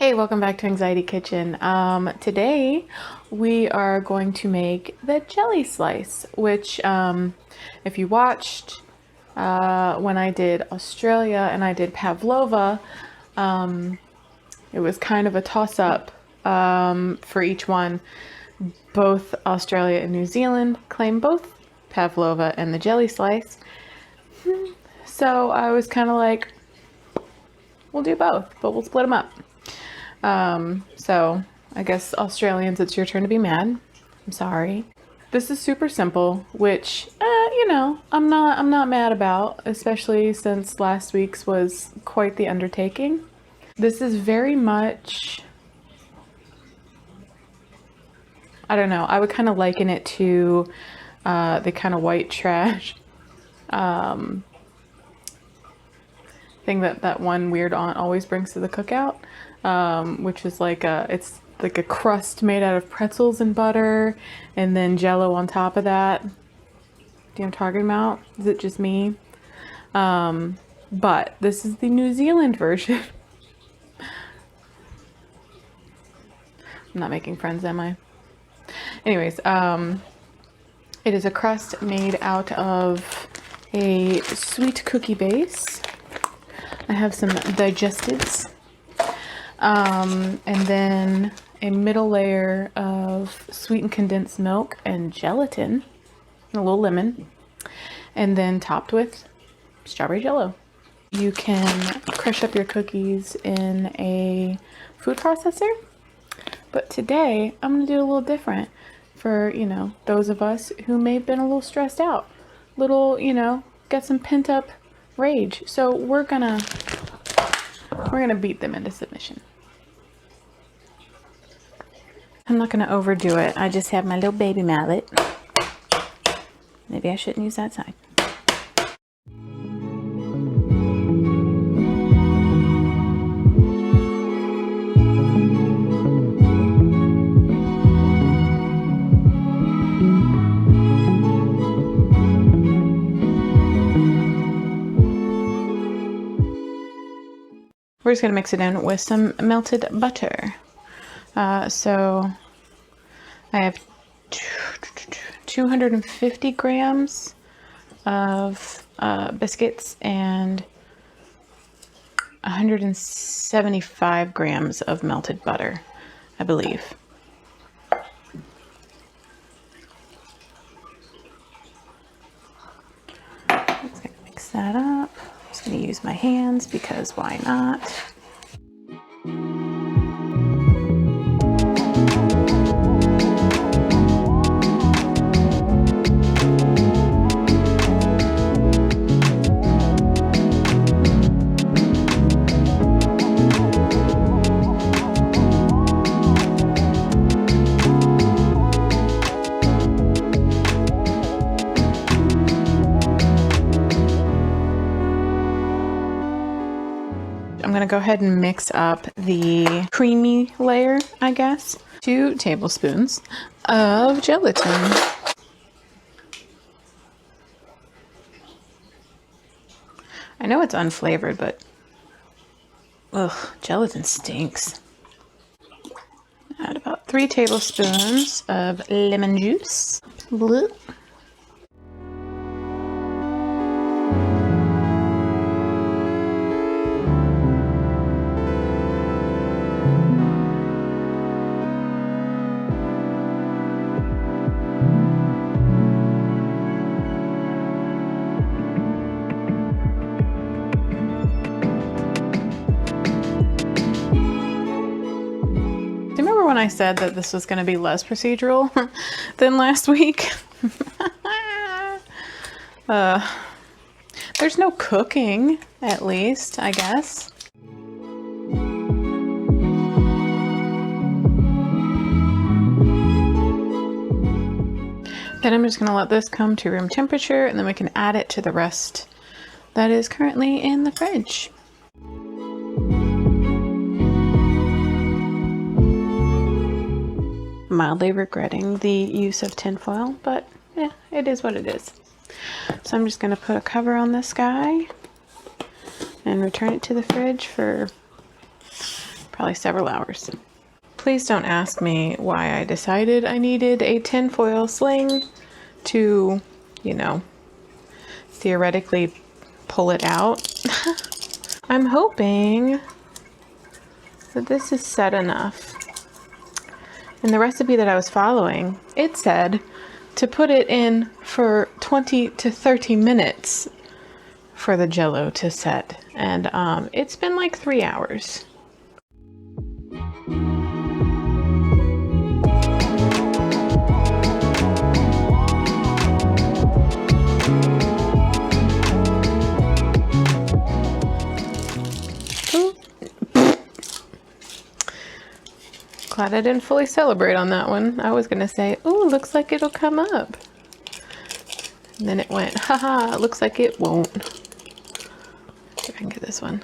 Hey, welcome back to Anxiety Kitchen. Today we are going to make the jelly slice, which if you watched when I did Australia and I did Pavlova, it was kind of a toss-up for each one. Both Australia and New Zealand claim both Pavlova and the jelly slice. So I was kind of like, we'll do both, but we'll split them up. So I guess Australians, it's your turn to be mad. I'm sorry. This is super simple, which, I'm not mad about, especially since last week's was quite the undertaking. This is very much, I don't know, I would kind of liken it to the kind of white trash thing that one weird aunt always brings to the cookout. Which is it's like a crust made out of pretzels and butter and then jello on top of that. Do you know what I'm talking about? Is it just me? But this is the New Zealand version. I'm not making friends, am I? Anyways, it is a crust made out of a sweet cookie base. I have some digestives. And then a middle layer of sweetened condensed milk and gelatin, and a little lemon, and then topped with strawberry jello. You can crush up your cookies in a food processor, but today I'm going to do it a little different for, those of us who may have been a little stressed out, got some pent up rage. So we're gonna beat them into submission. I'm not going to overdo it. I just have my little baby mallet. Maybe I shouldn't use that side. We're just going to mix it in with some melted butter. So I have 250 grams of biscuits and 175 grams of melted butter, I believe. I'm just going to mix that up. I'm just going to use my hands because why not? I'm going to go ahead and mix up the creamy layer, I guess. 2 tablespoons of gelatin. I know it's unflavored, but gelatin stinks. Add about 3 tablespoons of lemon juice. Blech. When I said that this was going to be less procedural than last week. There's no cooking, at least, I guess. Then I'm just going to let this come to room temperature, and then we can add it to the rest that is currently in the fridge. Mildly regretting the use of tinfoil, but yeah, it is what it is. So I'm just going to put a cover on this guy and return it to the fridge for Probably several hours. Please don't ask me why I decided I needed a tinfoil sling to, you know, theoretically pull it out. I'm hoping that this is set enough. In the recipe that I was following, it said to put it in for 20 to 30 minutes for the Jell-O to set. And it's been like 3 hours. Glad I didn't fully celebrate on that one. I was gonna say, oh, looks like it'll come up. And then it went, haha, looks like it won't. See if I can get this one.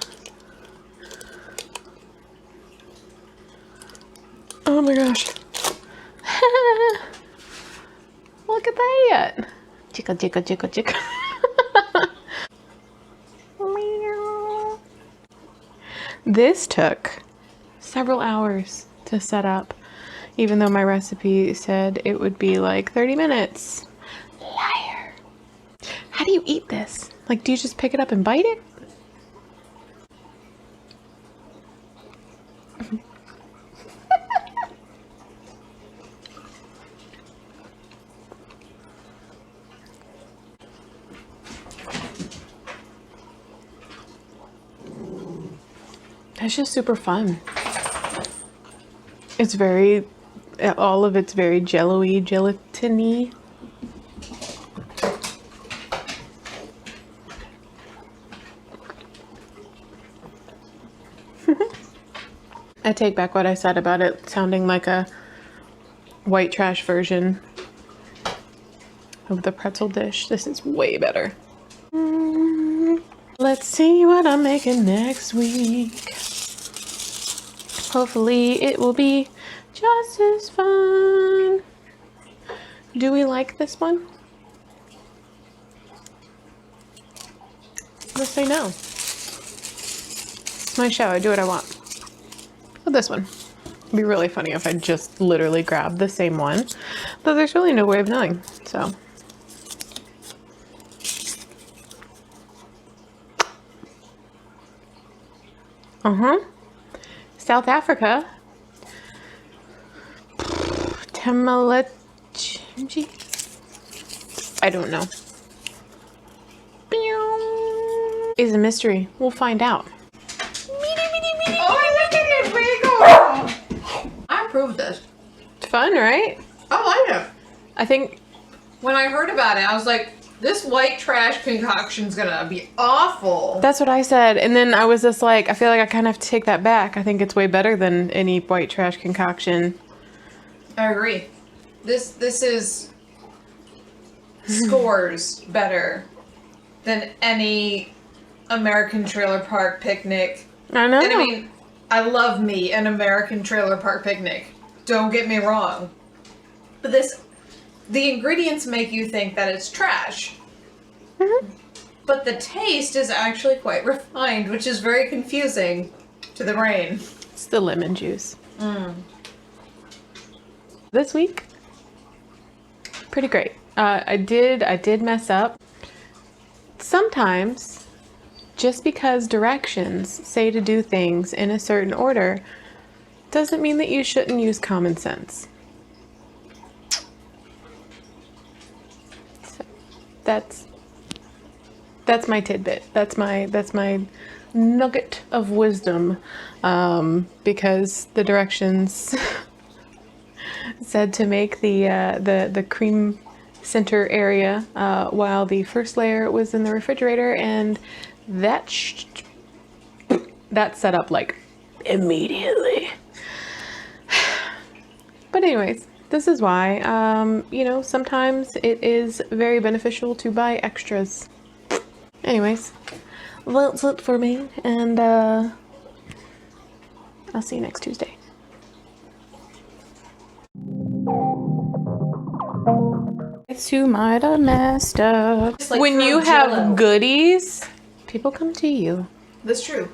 Oh my gosh. Look at that. Chica, chica, chica, chica. This took several hours to set up, even though my recipe said it would be like 30 minutes. Liar. How do you eat this? Like, do you just pick it up and bite it? That's just super fun. It's very, all of it's very jello-y, gelatiny. I take back what I said about it sounding like a white trash version of the pretzel dish. This is way better. Let's see what I'm making next week. Hopefully it will be just as fun. Do we like this one? Let's say no. It's my show. I do what I want. But this one. It'd be really funny if I just literally grabbed the same one. But there's really no way of knowing. So. South Africa. Tamalechinji? I don't know. Is a mystery. We'll find out. Oh, look at it, Regal! I approve this. It's fun, right? I like it. I think when I heard about it, I was like, this white trash concoction's gonna be awful. that's what I said. And then I was just like, I feel like I kind of have to take that back. I think it's way better than any white trash concoction. I agree. This is scores better than any American Trailer Park Picnic. I know. And I mean, I love me an American Trailer Park Picnic. Don't get me wrong. But the ingredients make you think that it's trash. But the taste is actually quite refined, which is very confusing to the brain. It's the lemon juice. This week, pretty great. I did mess up. Sometimes, just because directions say to do things in a certain order, doesn't mean that you shouldn't use common sense. So, that's my tidbit. That's my nugget of wisdom, because the directions said to make the cream center area while the first layer was in the refrigerator, and that set up like immediately. But anyways, this is why you know, sometimes it is very beneficial to buy extras. Anyways, that's it for me, and I'll see you next Tuesday. You might have messed up. Like when you Jello. have goodies, people come to you. That's true.